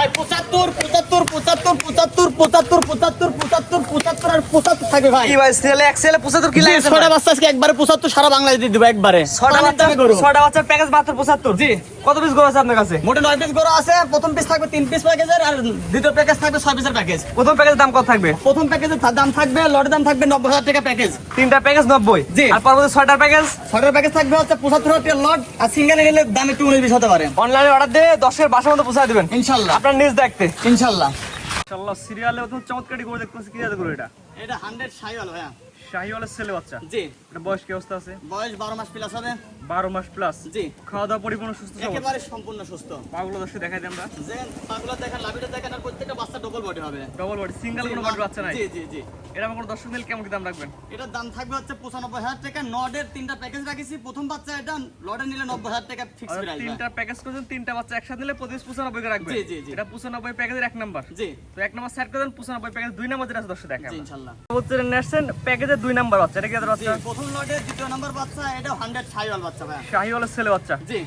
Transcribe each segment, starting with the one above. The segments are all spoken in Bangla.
ভাই 75 75 75 75 75 75 75 75 আর 75 থাকবে ভাই। কি ভাই সিরিয়ালে এক্সেল 75 কি লাগছে? ছয়টা বাচ্চা আজকে একবারে 75 সারা বাংলাদেশ দিয়ে দিব একবারে। ছয়টা বাচ্চার প্যাকেজ মাত্র 75। জি। কত পিস গরু আছে আপনার কাছে? মোটে 9 পিস গরু আছে। প্রথম পিস থাকবে 3 পিস প্যাকেজের, আর দ্বিতীয় প্যাকেজ থাকবে 6 পিসের প্যাকেজ। প্রথম প্যাকেজের দাম কত থাকবে? প্রথম প্যাকেজের দাম থাকবে, লটের দাম থাকবে 90,000 টাকা প্যাকেজ। তিনটা প্যাকেজ 90। জি। আর পরবর্তী ছয়টার প্যাকেজ? ছয়টার প্যাকেজ থাকবে হচ্ছে 75,000 টাকা লট, আর সিঙ্গেলে নিলে দাম একটু 19-20 হতে পারে। অনলাইনে অর্ডার দিয়ে 10 এর বাসার মধ্যে পৌঁছে দিবেন ইনশাআল্লাহ। আপনার নিজ দেখতে। ইনশাআল্লাহ। মাশাআল্লাহ সিরিয়ালে তো চমৎকারই গরু দেখতেছি। কি জাতের গরু এটা? এটা 100 শাহিওয়াল ভাইয়া। শাহিওয়ালের ছেলে বাচ্চা। জি। এটা বয়স কি অবস্থা আছে? বয়স 12 মাস প্লাস হবে। 12 মাস প্লাস। জি। খাওয়া দাওয়া পরিপূর্ণ সুস্থ সবল? একেবারে সম্পূর্ণ সুস্থ। পাগুলো দর্শক দেখাই দিই আমরা। যে পাগুলো দেখেন, লাভিটা দেখেন, আর প্রত্যেকটা বাচ্চা ডবল বডি হবে। ডবল বডি, সিঙ্গেল কোনো বডি বাচ্চা নাই? জি জি জি। এটা আমার কোনো দর্শক নিলে কেমন কি দাম রাখবেন? এটার দাম থাকবে হচ্ছে 95,000 টাকা। নডের 3টা প্যাকেজ রাখিছি। প্রথম বাচ্চা এটা লডে নিলে 90,000 টাকা ফিক্স প্রাইস। তিনটা প্যাকেজ করেছেন, তিনটা বাচ্চা একসাথে নিলে প্রতি 95 করে রাখবেন। জি জি জি। এটা 95 প্যাকেজের 1 নাম্বার। জি। তো 1 নাম্বার সেট করে দেন, 95 প্যাকেজ 2 নাম্বার যেটা আছে দর্শক দেখাই জি আমরা। ইনশাআল্লাহ। হচ্ছে নেশন প্যাকেজের 2 নাম্বার বাচ্চা। এটা কি জাতের জি, বাচ্চা? প্রথম লডে দ্বিতীয় নাম্বার বাচ্চা, এটা 100 শাহিওয়াল বাচ্চা ভাই। শাহিওয়ালের ছেলে বাচ্চা। জি।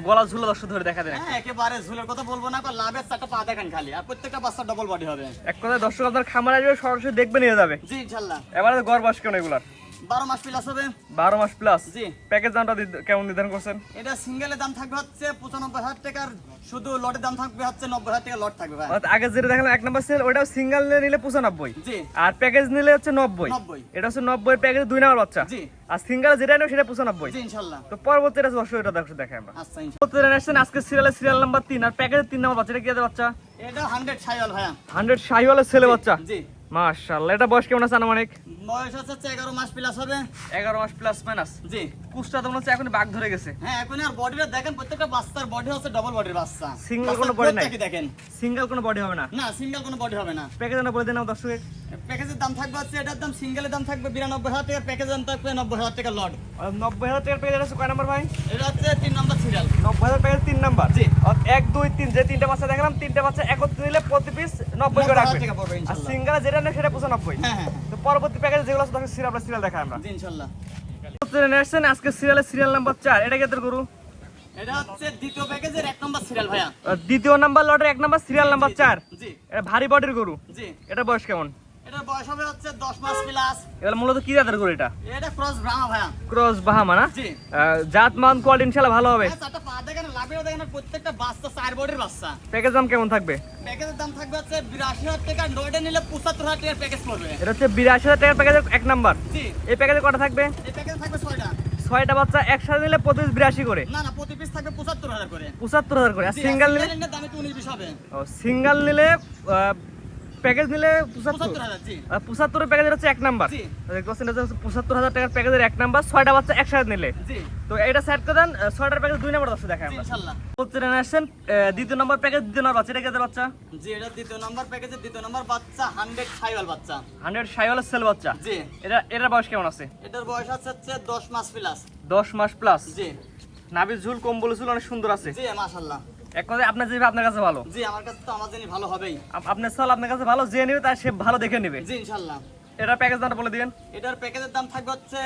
গলা ঝুলা দর্শক ধরে দেখা দেন। হ্যাঁ, একেবারে ঝুলের কথা বলবো না, লাভের চারটা পা দেখেন খালি, আর প্রত্যেকটা বাচ্চা ডবল বডি হবে। এক কথায় দর্শক আপনার খামার আসবে, সরাসরি দেখবে নিয়ে যাবে। জি ইনশাআল্লাহ। এবারে গড় বয়স কেমন এগুলার? 12 মাস প্লাস হবে। 12 মাস প্লাস। জি। প্যাকেজ দামটা কেমন নির্ধারণ করছেন? এটা সিঙ্গেলের দাম থাকবে হচ্ছে 95,000 টাকার, শুধু লটের দাম থাকবে হচ্ছে 90,000 টাকা লট থাকবে ভাই। অর্থাৎ আগে যেটা দেখালাম 1 নাম্বার সেল, ওটাও সিঙ্গেল নিলে 95। জি। আর প্যাকেজ নিলে হচ্ছে 90। 90। এটা হচ্ছে 90 প্যাকেজ 2 নাম্বার বাচ্চা। জি। আর সিঙ্গেল যেটা নেবে সেটা 95। জি ইনশাআল্লাহ। তো পরবর্তী এটা দর্শক এটা দর্শক দেখাই আমরা। আচ্ছা ইনশাআল্লাহ। পরবর্তী আসছেন আজকে সিরিয়াল নাম্বার 3 আর প্যাকেজের 3 নাম্বার বাচ্চা। এটা কি আছে বাচ্চা? এটা 100 শাহিওয়াল ভাইয়া। 100 শাহিওয়ালের ছেলে বাচ্চা। জি। মাশাআল্লাহ। এটা বয়স কেমন আছে আনুমানিক? বয়স হচ্ছে 11 মাস প্লাস হবে। 11 মাস প্লাস মাইনাস। জি। কুষ্টা তো মনে হচ্ছে এখন বাঘ ধরে গেছে। হ্যাঁ, এখন আর বডিটা দেখেন, প্রত্যেকটা বাচ্চার বডি হচ্ছে ডবল বডির বাচ্চা। সিঙ্গেল কোনো বডি নাই? দেখেন, সিঙ্গেল কোনো বডি হবে না। না সিঙ্গেল কোনো বডি হবে না। প্যাকেজ না বলে দেন দর্শক। প্যাকেজের দাম থাকবে হচ্ছে, এটার দাম সিঙ্গেলের দাম থাকবে 92,000 টাকা, প্যাকেজের দাম থাকবে 90,000 টাকা লট। 90,000 টাকার প্যাকেজ আছে কয় নাম্বার ভাই? এটা হচ্ছে 3 নম্বর সিরিয়াল। 90,000 package 3 number. জি। 1 2 3 যে তিনটা বাচ্চা দেখালাম, তিনটা বাচ্চা একত্রে নিলে প্রতি পিস 90 করে 90,000 রাখবেন। টাকা পড়বে আর ইনশাআল্লাহ। সিঙ্গেল যেটা নেবে সেটা 95। হ্যাঁ হ্যাঁ। তো পরবর্তী প্যাকেজ যেগুলো আছে দর্শক সিরিয়াল দেখাই আমরা। জি ইনশাআল্লাহ। নেক্সট আজকে সিরিয়াল নাম্বার 4। এটা কেদের গরু? এটা হচ্ছে দ্বিতীয় প্যাকেজের 1 নম্বর সিরিয়াল ভাইয়া। দ্বিতীয় নাম্বার লটের 1 নাম্বার সিরিয়াল নাম্বার 4। জি। এটা ভারী বডির গরু। জি। এটা বয়স কেমন? এটার বয়স হবে হচ্ছে 10 মাস প্লাস। এগুলো মূলত কি জাতের গরু এটা? এটা ক্রস ব্রাহ্মা ভাইয়া। ক্রস বাহামা না? জি। জাত মান কোয়ালিটি ইনশাআল্লাহ ভালো হবে। হ্যাঁ, চারটা পা দেখেন, লাভেও দেখেন, আর প্রত্যেকটা বাচ্চা 4 বডির বাচ্চা। প্যাকেজ দাম কেমন থাকবে? প্যাকেজের দাম থাকবে হচ্ছে 82,000 টাকা, নয়টা নিলে 75,000 টাকার প্যাকেজ পড়বে। এটা হচ্ছে 82,000 টাকার প্যাকেজের 1 নাম্বার। জি। এই প্যাকেজে কটা থাকবে? এই প্যাকেজে থাকবে 6টা। 6টা বাচ্চা একসাথে নিলে প্রতি 82 করে। না না, প্রতি পিস থাকবে 75,000 করে। 75,000 করে। আর জি, সিঙ্গেল নিলে? সিঙ্গেলের দাম একটু 19-20 হবে। ও সিঙ্গেল নিলে প্যাকেজ নিলে 75,000। জি। 75 এর প্যাকেজের হচ্ছে 1 নাম্বার। জি। দেখছেন এটা হচ্ছে 75,000 টাকার প্যাকেজের 1 নাম্বার, 6টা বাচ্চা একসাথে নিলে। জি। তো এটা সেট করে দেন। 6টার প্যাকেজ 2 নাম্বার দর্শক দেখাই জি আমরা। ইনশাআল্লাহ। বলতে আসছেন দ্বিতীয় নাম্বার প্যাকেজ, দ্বিতীয় নাম্বার বাচ্চা। এটা কেদের বাচ্চা? জি, এটা দ্বিতীয় নাম্বার প্যাকেজের দ্বিতীয় নাম্বার বাচ্চা, 100 শাহিওয়াল বাচ্চা। 100 শাহিওয়ালের সেল বাচ্চা। জি। এটার বয়স কেমন আছে? এটার বয়স হচ্ছে 10 মাস প্লাস। 10 মাস প্লাস। জি। নাভির ঝুল কম্বল ঝুল অনেক সুন্দর আছে। জি মাশাআল্লাহ। এক কথায় আপনার যেভাবে আপনার কাছে ভালো। জি, আমার কাছে তো আমার জন্য ভালো হবেই। আপনার চাল আপনার কাছে ভালো, যে নেবে তার সে ভালো দেখে নেবে। জি ইনশাআল্লাহ। এটা প্যাকেজ দামটা বলে দিবেন। এটার প্যাকেজের দাম থাকবে হচ্ছে,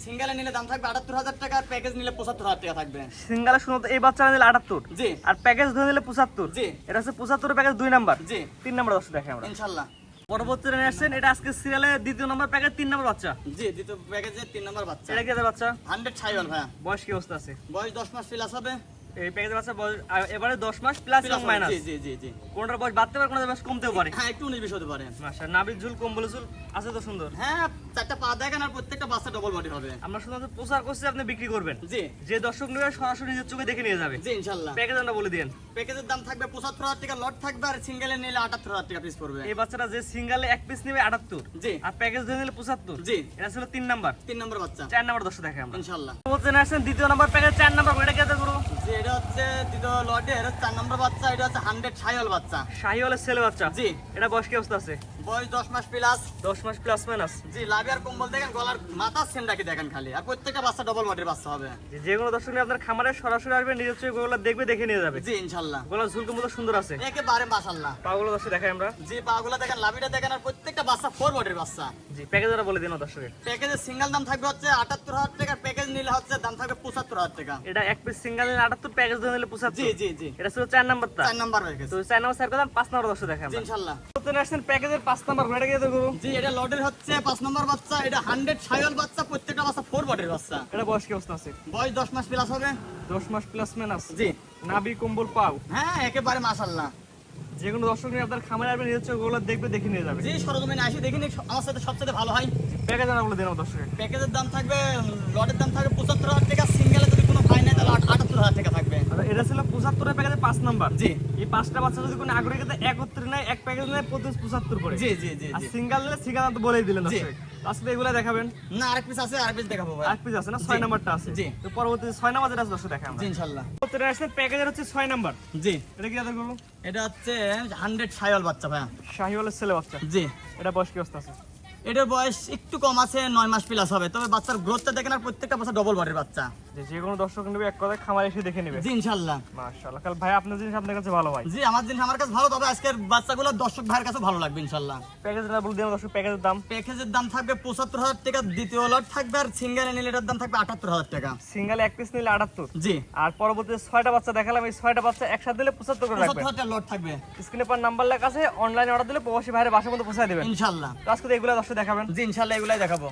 সিঙ্গেলে নিলে দাম থাকবে 78,000 টাকা, আর প্যাকেজ নিলে 75,000 টাকা থাকবে। সিঙ্গেলে শুনুন এই বাচ্চা নিলে 78। জি। আর প্যাকেজ ধরে নিলে 75। জি। এটা হচ্ছে 75 প্যাকেজ 2 নাম্বার। জি। 3 নাম্বার দর্শক দেখাই আমরা। ইনশাআল্লাহ। পরবর্তী রেনে আসছেন, এটা আজকে সিরিয়ালে দ্বিতীয় নাম্বার প্যাকেজ 3 নাম্বার বাচ্চা। জি, দ্বিতীয় প্যাকেজের 3 নাম্বার বাচ্চা। এটা কি বাচ্চা? 100 শাহিওয়াল ভাইয়া। বয়স কি অবস্থা আছে? বয়স 10 মাস প্লাস হবে। এই প্যাকেজের বাচ্চা বয়স এবারে 10 মাস প্লাস এবং মাইনাস। জি জি জি জি। কোনটার বয়স বাড়তে পারে, কোনটার বয়স কমতেও পারে। হ্যাঁ, একটু 19-20 হতে পারে। মাশাআল্লাহ। নাভির ঝুল কম্বল ঝুল আছে তো সুন্দর। হ্যাঁ, চারটা পা দেখেন, আর প্রত্যেকটা বাচ্চা ডবল বডি হবে। আমরা শুধু প্রচার করছি, আপনি বিক্রি করবেন। জি। যে দর্শক নেবে সরাসরি নিজের চোখে দেখে নিয়ে যাবে। জি ইনশাআল্লাহ। প্যাকেজ দামটা বলে দিন। প্যাকেজের দাম থাকবে 75,000 টাকা লট থাকবে, আর সিঙ্গেলে নিলে 78,000 টাকা পিস পড়বে। এই বাচ্চাটা যে সিঙ্গেলে 1 পিস নেবে 78। জি। আর প্যাকেজ ধরে নিলে 75। জি। এটা ছিল 3 নাম্বার। 3 নাম্বার বাচ্চা। 4 নাম্বার দর্শক দেখাই আমরা। ইনশাআল্লাহ। বলতে আসছেন দ্বিতীয় নাম্বার প্যাকেজ 4 নাম্বার। এটা কেটে করব। জি, এটা হচ্ছে দ্বিতীয় লটের 4 নাম্বার বাচ্চা। এটা হচ্ছে 100 শাহিওয়াল বাচ্চা। শাহিওয়ালের ছেলে বাচ্চা। জি। এটা বয়স কি অবস্থা আছে? বয়স 10 মাস প্লাস। 10 মাস প্লাস মাইনাস। জি, লাভি আর কম্বল দেখেন, গলার মাথার সেন্ডাকে দেখেন খালি, আর প্রত্যেকটা বাচ্চা ডবল বডির বাচ্চা হবে। যে কোনো দর্শক নিয়ে আপনার খামারে সরাসরি আসবে, নিজের চোখে গোলা দেখবে, দেখে নিয়ে যাবে। জি ইনশাআল্লাহ। গোলা ঝুলকে মতো সুন্দর আছে। একেবারে মাশাআল্লাহ। পাগুলো দর্শক দেখাই আমরা। জি, পাগুলো দেখেন, লাভিটা দেখেন, আর প্রত্যেকটা বাচ্চা 4 বডির বাচ্চা। জি প্যাকেজটা বলে দিন দর্শকের। প্যাকেজের সিঙ্গেল দাম থাকবে হচ্ছে 78000 টাকা, প্যাকেজ নিলে হচ্ছে দাম থাকবে 75000 টাকা। এটা এক পিস সিঙ্গেল নিলে 78, প্যাকেজ নিলে 75। জি জি জি, এটা ছিল 4 নাম্বারটা। 4 নাম্বার হয়ে গেছে। তো 4 নাম্বার স্যার কথা 5 নাম্বার দর্শক দেখাই জি আমরা। ইনশাআল্লাহ। নতুন আসছেন প্যাকেজের 5 নাম্বার এটা কি দেবো? জি এটা লটের হচ্ছে 5 নম্বর বাচ্চা, এটা 100 ছায়াল বাচ্চা, প্রত্যেকটা বাচ্চা 4 বডির বাচ্চা। এটা বয়স কি অবস্থা আছে? বয়স 10 মাস প্লাস হবে। 10 মাস প্লাস মাইনাস। জি নাভি কম্বল পাও। হ্যাঁ একেবারে মাশাআল্লাহ। যে কোনো দর্শক নিয়ে আপনার খামারে আসবেন নিয়ে ওগুলো দেখবে দেখে নিয়ে যাবে। জি সরজমিনে আসি দেখিনি, আমার সাথে সবচেয়ে ভালো হয়। প্যাকেজ না বলে দিন দর্শকের। প্যাকেজের দাম থাকবে, লটের দাম থাকবে 75000 টাকা, সিঙ্গেলে যদি কোনো ভাই নাই তাহলে 78000 টাকা থাকবে। আচ্ছা এটা ছিল 75 প্যাকেজের 5 নাম্বার। জি এই 5টা বাচ্চা যদি কোনো আগ্রহী ক্ষেত্রে 71 নেয়, এক প্যাকেজ নেয় 75 করে। জি জি জি আর জি। সিঙ্গেল নিলে সিঙ্গেল তো বলেই দিলেন জি। দর্শক। আজকে এগুলা দেখাবেন। না আরেক পিস আছে, আরেক পিস দেখাবো ভাই। আর পিস আছে না 6 জি। নাম্বারটা আছে। জি। তো পরবর্তী 6 নাম্বার যেটা আছে দর্শক দেখাই আমরা। জি ইনশাআল্লাহ। নতুন আসছেন প্যাকেজের হচ্ছে 6 নাম্বার। জি এটা কি আদর করব? এটা হচ্ছে 100 ছায়াল বাচ্চা ভাই। শাহিওয়ালের ছেলে বাচ্চা। জি এটা বয়স কি অবস্থা আছে? এটার বয়স একটু কম আছে, 9 মাস প্লাস হবে, তবে বাচ্চার গ্রোথটা দেখেন আর প্রত্যেকটা বাচ্চা ডবল বডির বাচ্চা। যে কোনো দর্শক নেবে এক কথায় খামারে এসে দেখে নেবে। জি ইনশাআল্লাহ। মাশাআল্লাহ। কাল ভাই আপনার জিনিস আপনার কাছে ভালো ভাই। জি আমার জিনিস আমার কাছে ভালো, তবে আজকের বাচ্চাগুলো দর্শক ভাইয়ের কাছে ভালো লাগবে ইনশাআল্লাহ। প্যাকেজটা বলে দিন দর্শক প্যাকেজের দাম। প্যাকেজের দাম থাকবে 75000 টাকা, দ্বিতীয় লট থাকবে, আর সিঙ্গেল নিলে এটার দাম থাকবে 78000 টাকা। সিঙ্গেল এক পিস নিলে 78। জি আর পরবর্তীতে 6টা বাচ্চা দেখালাম, এই 6টা বাচ্চা একসাথে দিলে 75 করে রাখবেন। 75000 টাকা লট থাকবে স্ক্রিনে পর নাম্বার লেখা আছে, অনলাইনে অর্ডার দিলে প্রবাসী ভাইয়ের বাসা পর্যন্ত পৌঁছে দিবেন। ইনশাআল্লাহ। তো আজকে তো এগুলো দর্শক দেখাবেন। জি ইনশাআল্লাহ এগুলাই দেখাবো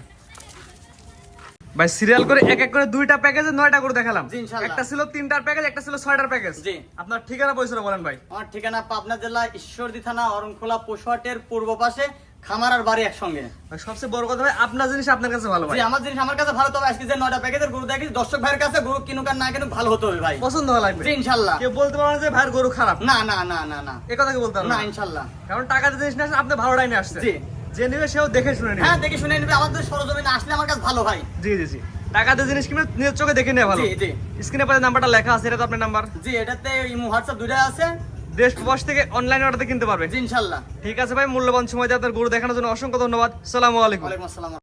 ভাই সিরিয়াল করে এক এক করে 2টা প্যাকেজে 9টা করে দেখালাম। জি, ইনশাআল্লাহ। একটা ছিল 3টার প্যাকেজ, একটা ছিল 6টার প্যাকেজ। জি। আপনার ঠিকানা পয়সা বলেন ভাই। আমার ঠিকানা পাবনা জেলা ঈশ্বরদী থানা অরণখোলা পশুহাটের পূর্ব পাশে, খামার আর বাড়ি একসঙ্গে। ভাই সবচেয়ে বড় কথা ভাই আপনার জিনিস আপনার কাছে ভালো ভাই। জি আমার জিনিস আমার কাছে ভালো, তবে আজকে যে 9টা প্যাকেজের গরু দেখি দর্শক ভাইয়ের কাছে গরু কিনুক আর না কিনুক ভালো হতে হবে ভাই। পছন্দ ভালো লাগবে। জি ইনশাআল্লাহ। কেউ বলতে পারে না যে ভাইয়ের গরু খারাপ। না না না না না, এই কথা কি বলতে পারবেন না ইনশাআল্লাহ। কারণ টাকা দিয়ে জিনিস না আসলে আপনি ভালোটাই নিয়ে আসছেন। জি। যে নেবে সেও দেখে শুনে নেবে। হ্যাঁ দেখে শুনে নিবে, আমাদের সরজমিনে আসলে আমার কাছে ভালো ভাই। জি জি জি। টাকা দিয়ে জিনিস কিনে নিজের চোখে দেখে নেওয়া ভালো। জি জি স্ক্রিনে পরে নাম্বারটা লেখা আছে, এটা তো আপনার নাম্বার। জি, এটাতে ইমো হোয়াটসঅ্যাপ দুইটাই আছে। দেশ প্রবাস থেকে অনলাইন অর্ডার কিনতে পারবে। জি ইনশাআল্লাহ। ঠিক আছে ভাই, মূল্যবান সময় দিয়ে আপনার গরু দেখানোর জন্য অসংখ্য ধন্যবাদ। আসসালামু আলাইকুম। ওয়ালাইকুম আসসালাম।